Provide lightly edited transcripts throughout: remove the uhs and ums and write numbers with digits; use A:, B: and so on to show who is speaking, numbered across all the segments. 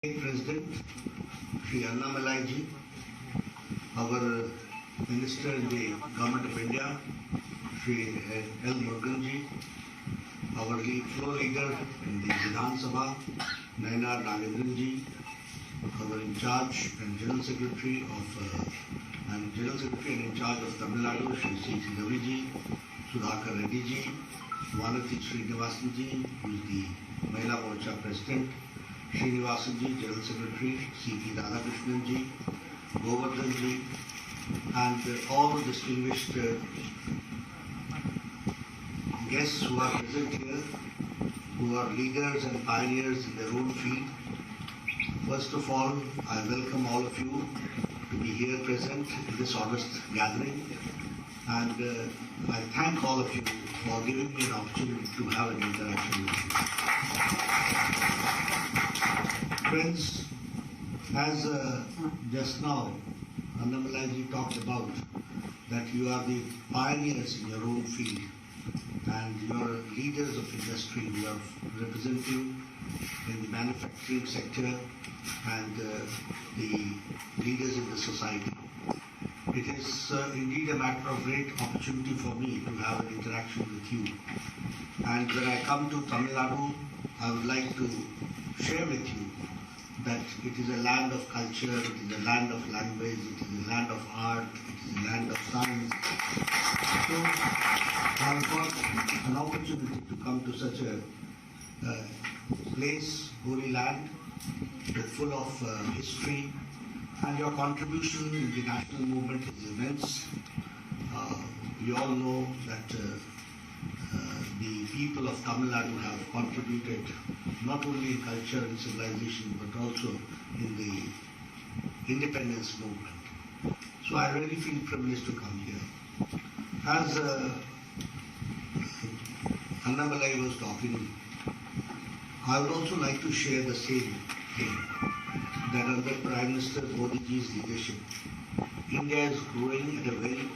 A: President Shri Annamalai our Minister in the Government of India, Shri L. Muruganji, our floor leader in the Vidhan Sabha, Nayanar Nagendranji, our in charge and General Secretary and in charge of Tamilnadu, Shri C. Raviji, Sudhakar Reddy ji, Vanati Srinivasanji, who is the Mahila Morcha President, Srinivasanji, General Secretary, C.P. Radhakrishnan Govardhan and all distinguished guests who are present here, who are leaders and pioneers in their own field. First of all, I welcome all of you to be here present in this august gathering, and I thank all of you for giving me an opportunity to have an interaction with you. Friends, as just now Annamalai talked about that you are the pioneers in your own field and you are leaders of industry, you are representing in the manufacturing sector and the leaders in the society. It is indeed a matter of great opportunity for me to have an interaction with you. And when I come to Tamil Nadu, I would like to share with you that it is a land of culture, it is a land of language, it is a land of art, it is a land of science. So I have got an opportunity to come to such a place, holy land, full of history, and your contribution in the national movement is immense. We all know that the people of Tamil Nadu have contributed not only in culture and civilization but also in the independence movement. So I really feel privileged to come here. As Annamalai was talking, I would also like to share the same thing, that under Prime Minister Modi's leadership, India is growing at a very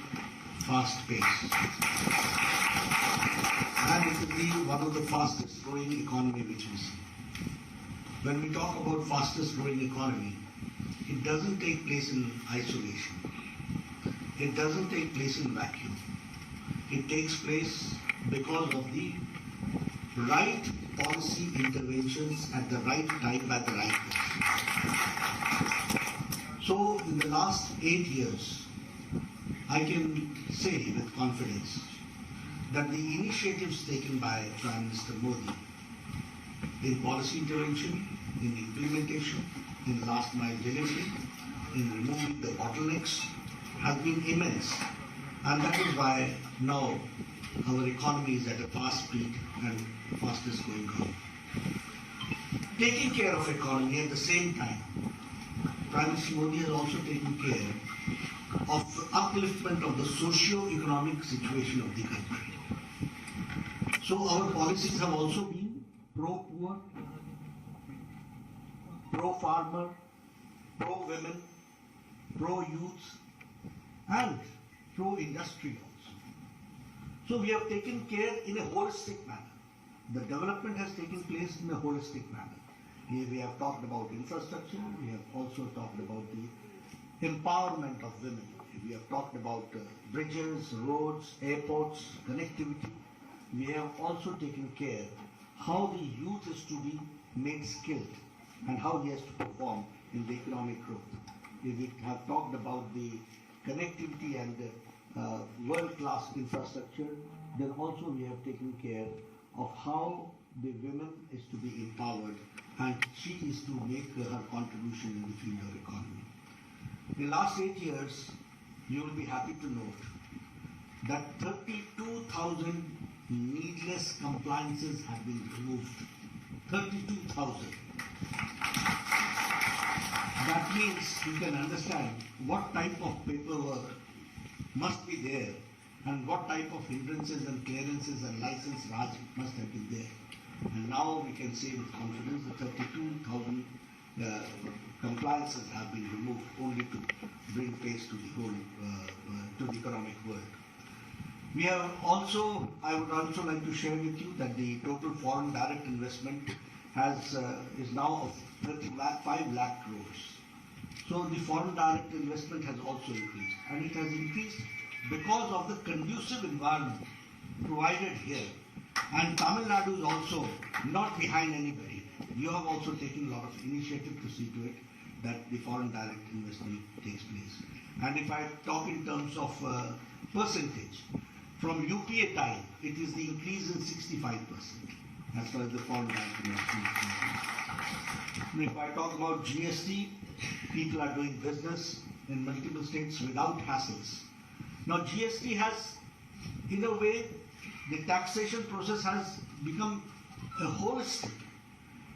A: fast pace. And it will be one of the fastest growing economy which we see. When we talk about fastest growing economy, it doesn't take place in isolation. It doesn't take place in vacuum. It takes place because of the right policy interventions at the right time at the right place. So in the last 8 years, I can say with confidence that the initiatives taken by Prime Minister Modi in policy intervention, in implementation, in last mile delivery, in removing the bottlenecks have been immense. And that is why now our economy is at a fast speed and fastest growing economy. Taking care of economy at the same time, Prime Minister Modi has also taken care of upliftment of the socio-economic situation of the country. So our policies have also been pro-poor, pro-farmer, pro-women, pro-youth and pro-industry also. So we have taken care in a holistic manner. The development has taken place in a holistic manner. Here we have talked about infrastructure, we have also talked about the empowerment of women. We have talked about bridges, roads, airports, connectivity. We have also taken care how the youth is to be made skilled and how he has to perform in the economic growth. We have talked about the connectivity and world-class infrastructure. Then also we have taken care of how the women is to be empowered and she is to make her contribution in the field of economy. In the last 8 years, you will be happy to note that 32,000 needless compliances have been removed. 32,000. That means you can understand what type of paperwork must be there and what type of hindrances and clearances and license raj must have been there. And now we can say with confidence that 32,000 compliances have been removed only to bring pace to the whole to the economic world. We have also, I would also like to share with you that the total foreign direct investment is now of 35 lakh crores. So the foreign direct investment has also increased, and it has increased because of the conducive environment provided here. And Tamil Nadu is also not behind anybody. You have also taken a lot of initiative to see to it that the foreign direct investment takes place. And if I talk in terms of percentage, from UPA time, it is the increase in 65% as far as the foreign direct investment is concerned. If I talk about GST, people are doing business in multiple states without hassles. Now GST has, in a way, the taxation process has become a holistic,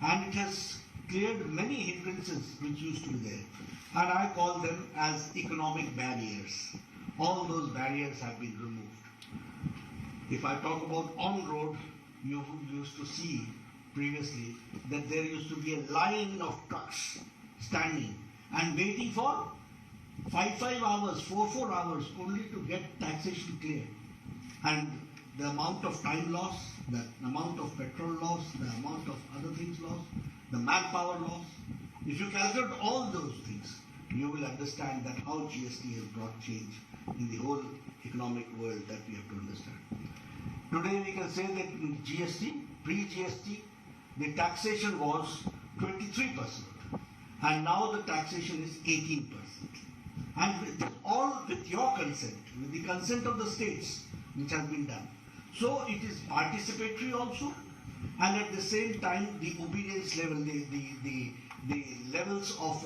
A: and it has cleared many hindrances which used to be there. And I call them as economic barriers. All those barriers have been removed. If I talk about on-road, you used to see previously that there used to be a line of trucks standing and waiting for 5 hours, 4 hours only to get taxation cleared. And the amount of time loss, the amount of petrol loss, the amount of other things lost, the manpower loss. If you calculate all those things, you will understand that how GST has brought change in the whole economic world that we have to understand. Today we can say that in GST, pre-GST, the taxation was 23%, and now the taxation is 18%. And it is all with your consent, with the consent of the states, which has been done. So it is participatory also, and at the same time the obedience level, the levels of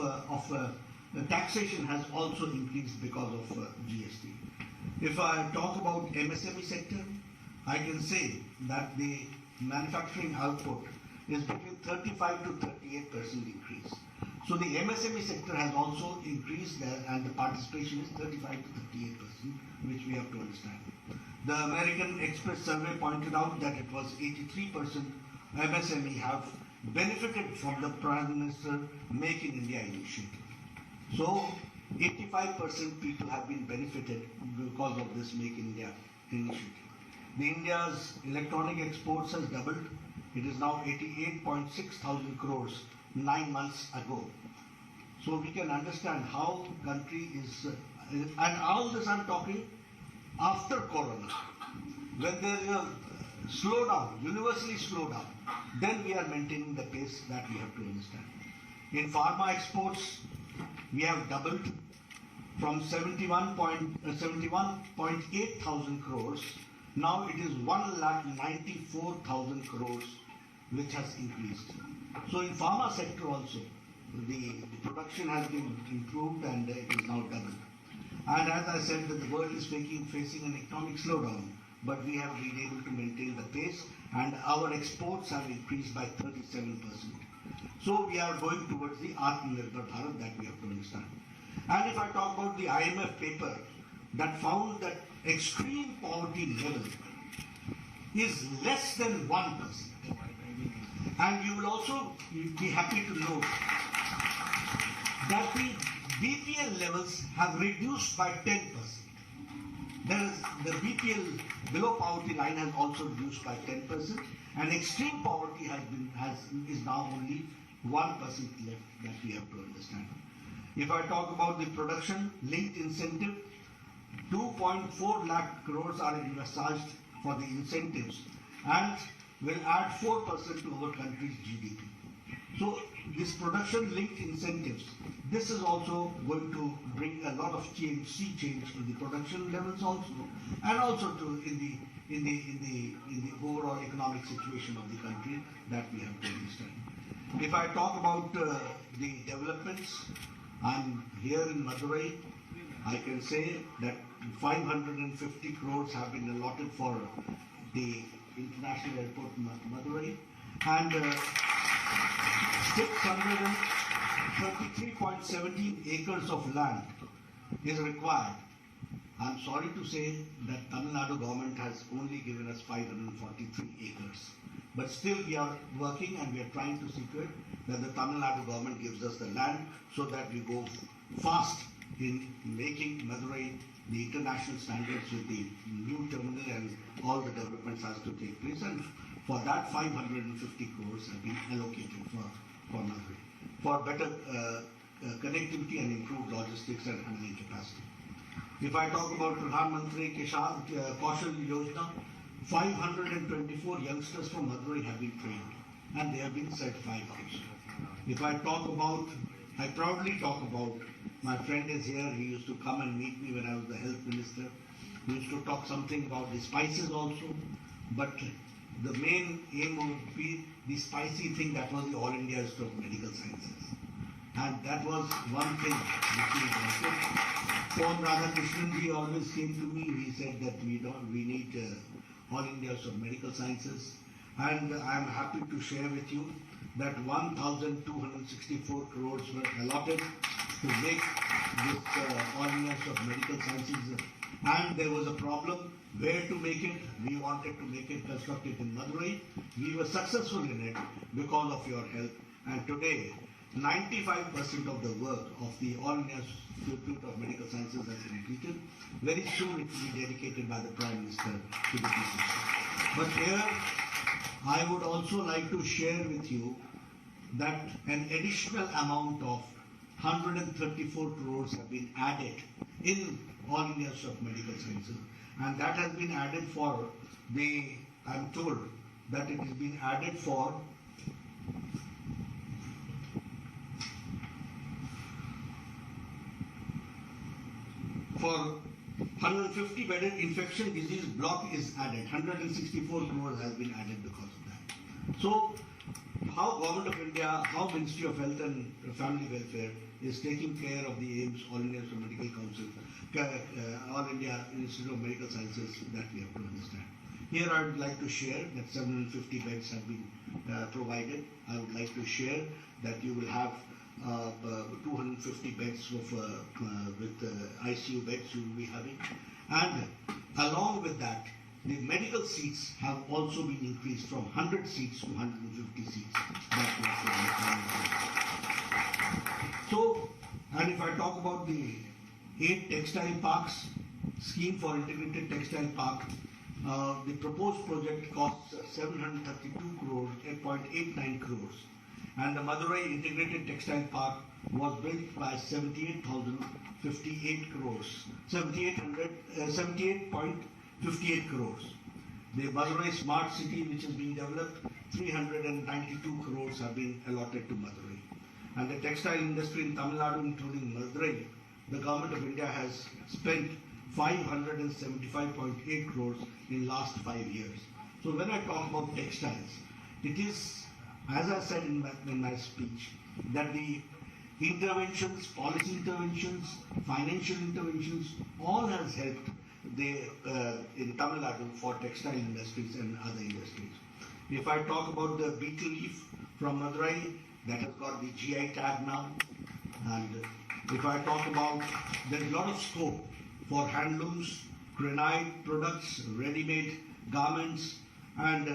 A: the taxation has also increased because of GST. If I talk about MSME sector, I can say that the manufacturing output is between 35 to 38% increase. So the MSME sector has also increased there, and the participation is 35 to 38%, which we have to understand. The American Express survey pointed out that it was 83% MSME have benefited from the Prime Minister Make in India initiative. So 85% people have been benefited because of this Make in India initiative. The India's electronic exports has doubled. It is now 88.6 thousand crores 9 months ago. So we can understand how country is, and all this I'm talking after Corona. When there is a slowdown, universally slowdown, then we are maintaining the pace that we have to understand. In pharma exports, we have doubled from 71.8 thousand crores. Now it is 1,94,000 crores, which has increased. So in pharma sector also, the production has been improved, and it is now doubled. And as I said, that the world is facing an economic slowdown, but we have been able to maintain the pace, and our exports have increased by 37%. So we are going towards the Atmanirbhar Bharat that we have to understand. And if I talk about the IMF paper that found that extreme poverty level is less than 1%. And you will also be happy to note that the BPL levels have reduced by 10%. The BPL below poverty line has also reduced by 10%, and extreme poverty is now only 1% left that we have to understand. If I talk about the production linked incentive, 2.4 lakh crores are envisaged for the incentives, and will add 4% to our country's GDP. So this production linked incentives, this is also going to bring a lot of sea change in the production levels also, and also in the overall economic situation of the country that we have to understand. If I talk about the developments, I'm here in Madurai. I can say that 550 crores have been allotted for the International Airport Madurai, and 633.17 acres of land is required. I'm sorry to say that Tamil Nadu government has only given us 543 acres. But still we are working, and we are trying to see to it that the Tamil Nadu government gives us the land so that we go fast in making Madurai the international standards with the new terminal and all the developments has to take place. And for that 550 crores have been allocated for Madurai. for better connectivity and improved logistics and handling capacity. If I talk about Pradhan Mantri Kaushal Yojana, 524 youngsters from Madurai have been trained and they have been certified also. If I proudly talk about, my friend is here, he used to come and meet me when I was the health minister. We used to talk something about the spices also, but the main aim would be the spicy thing that was the All India Institute of Medical Sciences. And that was one thing which we wanted. Pon Radhakrishnan ji always came to me, he said that we need All India Institute of Medical Sciences. And I am happy to share with you that 1,264 crores were allotted to make this All India Institute of Medical Sciences. And there was a problem where to make it. We wanted to make it, construct it in Madurai. We were successful in it because of your help. And today, 95% of the work of the All India Institute of Medical Sciences has completed. Very soon it will be dedicated by the Prime Minister to the people. But here, I would also like to share with you that an additional amount of 134 crores have been added in All India Institute of Medical Sciences. And that has been added for I'm told that it has been added for for 150 bedded infection disease block is added. 164 crores has been added because of that. So, how Government of India, how Ministry of Health and Family Welfare is taking care of the aims All India Medical Council, All India Institute of Medical Sciences, that we have to understand. Here I would like to share that 750 beds have been provided. I would like to share that you will have 250 beds with ICU beds you will be having. And along with that, the medical seats have also been increased from 100 seats to 150 seats. So, and if I talk about the 8 textile parks, scheme for integrated textile park, the proposed project costs 732 crores, 8.89 crores. And the Madurai Integrated Textile Park was built by 78,058 crores, 78.58 crores. The Madurai Smart City, which is being developed, 392 crores have been allotted to Madurai. And the textile industry in Tamilnadu, including Madurai, the Government of India has spent 575.8 crores in last 5 years. So when I talk about textiles, it is, as I said in my speech, that the interventions, policy interventions, financial interventions, all has helped in Tamil Nadu for textile industries and other industries. If I talk about the beetle leaf from Madurai, that has got the GI tag now. And if I talk about, there is a lot of scope for handlooms, granite products, ready-made garments, and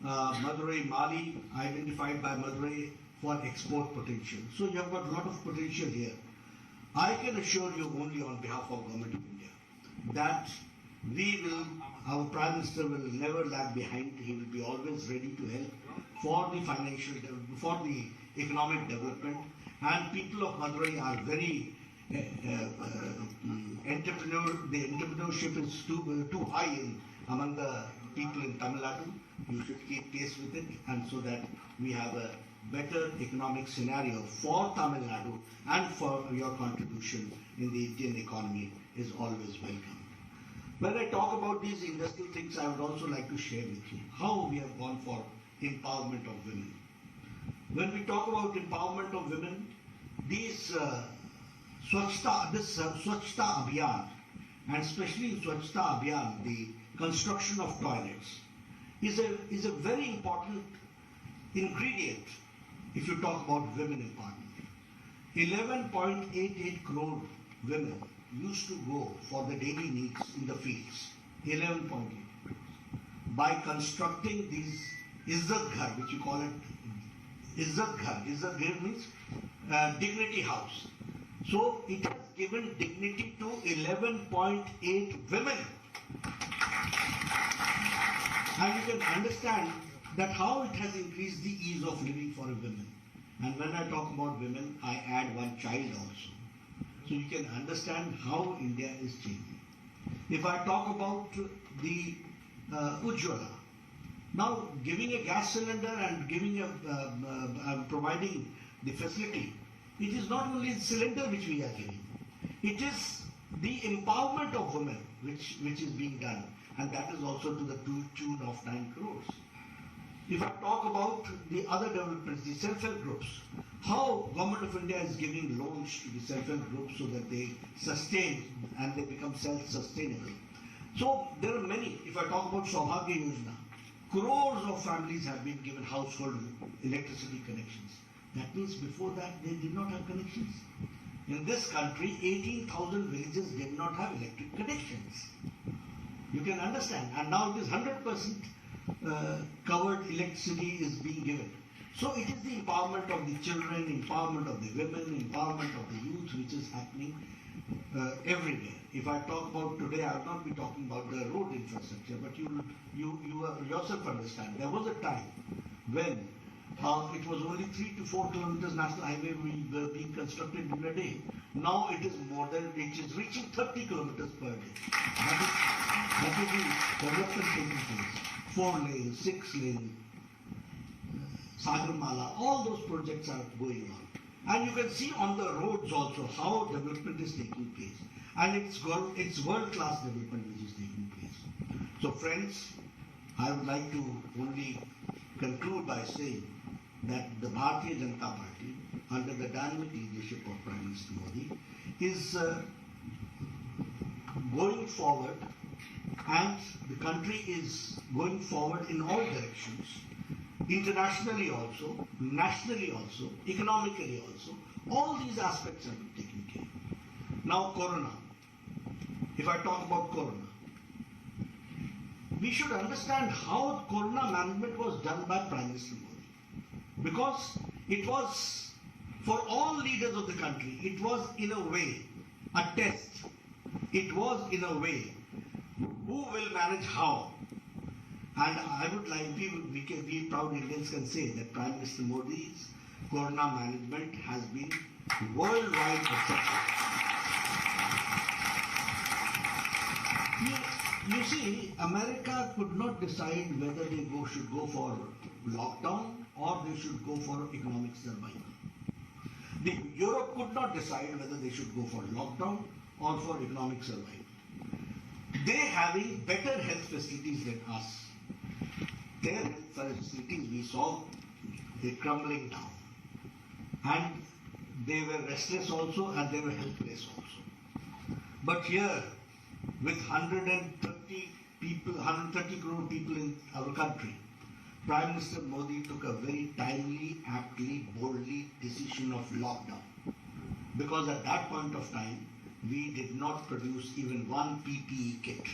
A: Madurai Mali, identified by Madurai for export potential. So you have got a lot of potential here. I can assure you only on behalf of Government of India that our Prime Minister will never lag behind. He will be always ready to help for the for the economic development. And people of Madurai are very the entrepreneurship is too high among the people in Tamil Nadu. You should keep pace with it, and so that we have a better economic scenario for Tamil Nadu, and for your contribution in the Indian economy is always welcome. When I talk about these industrial things, I would also like to share with you how we have gone for empowerment of women. When we talk about empowerment of women, this Swachhta Abhiyan, and especially Swachhta Abhiyan, the construction of toilets, is a very important ingredient if you talk about women empowerment. 11.88 crore women used to go for the daily needs in the fields. 11.8 crores. By constructing these Izzat Ghar, which you call it Izzat Ghar. Izzat Ghar means dignity house. So it has given dignity to 11.8 women. And you can understand that how it has increased the ease of living for a woman. And when I talk about women, I add one child also. So you can understand how India is changing. If I talk about the Ujjwala, now giving a gas cylinder and providing the facility, it is not only the cylinder which we are giving, it is the empowerment of women which is being done, and that is also to the tune of 9 crores. If I talk about the other developments, the self-help groups, how Government of India is giving loans to the self-help groups so that they sustain and they become self-sustainable. So there are many. If I talk about Saubhagya Yojana, crores of families have been given household electricity connections. That means before that they did not have connections. In this country, 18,000 villages did not have electric connections. You can understand. And now it is 100% covered electricity is being given. So it is the empowerment of the children, empowerment of the women, empowerment of the youth which is happening everywhere. If I talk about today, I will not be talking about the road infrastructure, but you yourself understand. There was a time when it was only 3 to 4 kilometers national highway were being constructed in a day. Now it is more than, it is reaching 30 kilometers per day. That is the development taking place. 4 lanes, 6 lanes, Sagarmala, all those projects are going on. And you can see on the roads also how development is taking place. And it's world-class development which is taking place. So friends, I would like to only conclude by saying that the Bharatiya Janata Party, under the dynamic leadership of Prime Minister Modi, is going forward, and the country is going forward in all directions, internationally also, nationally also, economically also. All these aspects have been taken care of. Now Corona. If I talk about Corona, we should understand how Corona management was done by Prime Minister Modi. Because it was, for all leaders of the country, it was in a way a test. It was in a way, who will manage how? And I would like, we proud Indians can say that Prime Minister Modi's Corona management has been worldwide accepted. You see, America could not decide whether they should go for lockdown or they should go for economic survival. Europe could not decide whether they should go for lockdown or for economic survival. They having better health facilities than us. Their health facilities we saw, they crumbling down. And they were restless also and they were helpless also. But here, with 130 crore people in our country, Prime Minister Modi took a very timely, aptly, boldly decision of lockdown. Because at that point of time, we did not produce even one PPE kit.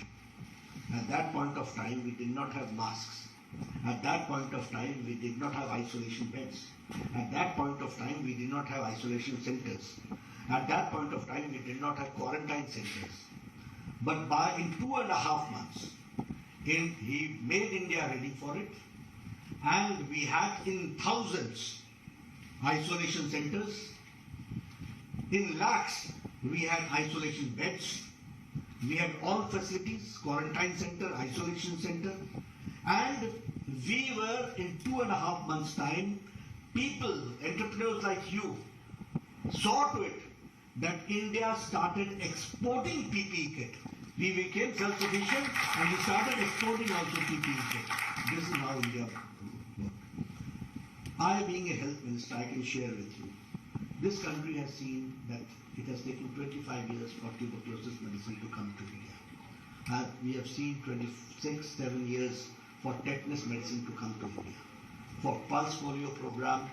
A: At that point of time, we did not have masks. At that point of time, we did not have isolation beds. At that point of time, we did not have isolation centers. At that point of time, we did not have quarantine centers. But in 2.5 months, he made India ready for it. And we had in thousands isolation centers. In lakhs, we had isolation beds. We had all facilities, quarantine center, isolation center. And we were, in 2.5 months' time, people, entrepreneurs like you, saw to it that India started exporting PPE kit. We became self-sufficient and we started exporting also PPE kit. This is how India worked. I, being a health minister, I can share with you. This country has seen that it has taken 25 years for tuberculosis medicine to come to India. We have seen 7 years for tetanus medicine to come to India. For pulse polio program,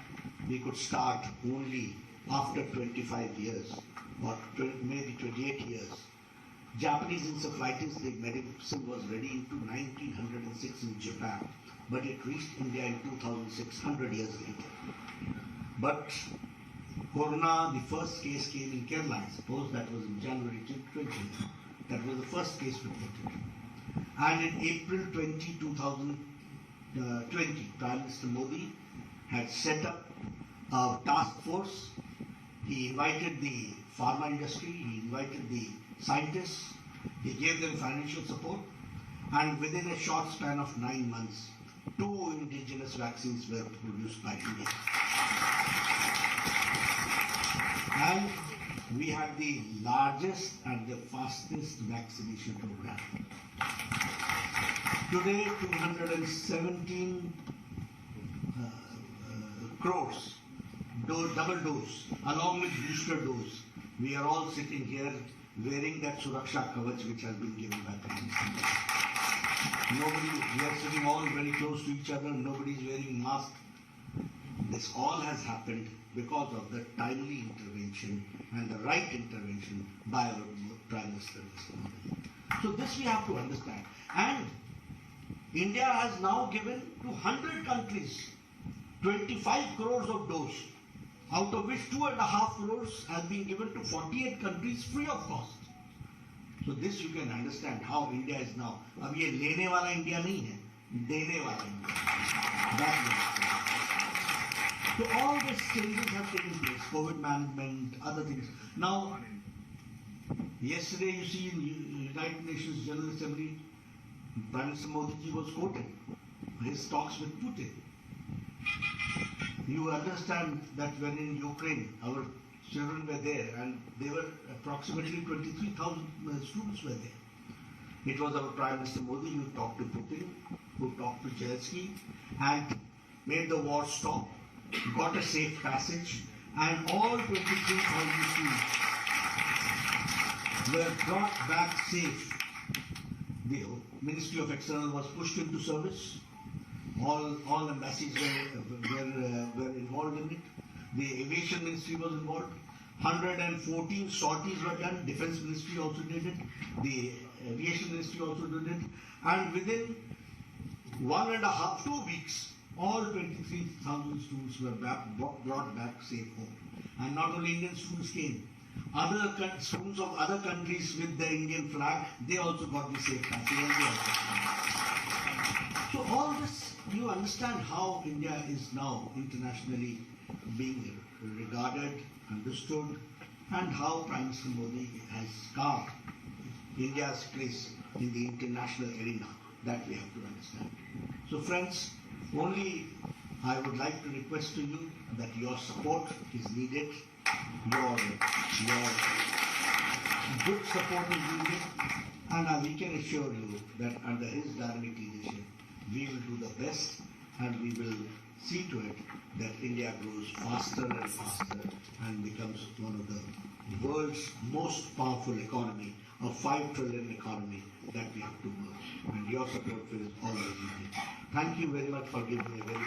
A: we could start only after 25 years or maybe 28 years. Japanese encephalitis, the medicine was ready into 1906 in Japan, but it reached India in 2600 years later. But Corona, the first case came in Kerala, I suppose that was in January 20. That was the first case reported. And in April 2020, Prime Minister Modi had set up a task force. He invited the pharma industry, he invited the scientists, he gave them financial support, and within a short span of 9 months, 2 indigenous vaccines were produced by India. And we had the largest and the fastest vaccination program. Today, 217 crores double dose, along with booster dose. We are all sitting here wearing that Suraksha Kavach which has been given by Prime Minister. We are sitting all very close to each other, nobody is wearing mask. This all has happened because of the timely intervention and the right intervention by our Prime Minister. So this we have to understand. And India has now given to 100 countries 25 crores of dose, out of which 2.5 crores has been given to 48 countries free of cost. So this you can understand how India is now. अब ये लेने वाला India नहीं है, देने वाला India. So all these changes have taken place, COVID management, other things. Now, yesterday you see in United Nations General Assembly, Prime Minister Modi ji was quoted his talks with Putin. You understand that when in Ukraine our children were there and they were approximately 23,000 students were there. It was our Prime Minister Modi who talked to Putin, who talked to Zelensky and made the war stop, got a safe passage, and all 23,000 students were brought back safe. The Ministry of External was pushed into service. All embassies were involved in it. The Aviation Ministry was involved. 114 sorties were done. Defense Ministry also did it. The Aviation Ministry also did it. And within 2 weeks, all 23,000 students were brought back safe home. And not only Indian students came. Other students of other countries with the Indian flag, they also got the safe passage. So all this, you understand how India is now internationally being regarded, understood, and how Prime Minister Modi has carved India's place in the international arena. That we have to understand. So friends, only I would like to request to you that your support is needed. Your good support is needed, and we can assure you that under his dynamic leadership, we will do the best and we will see to it that India grows faster and faster and becomes one of the world's most powerful economy, a 5 trillion economy that we have to work. And your support is always needed. Thank you very much for giving me a very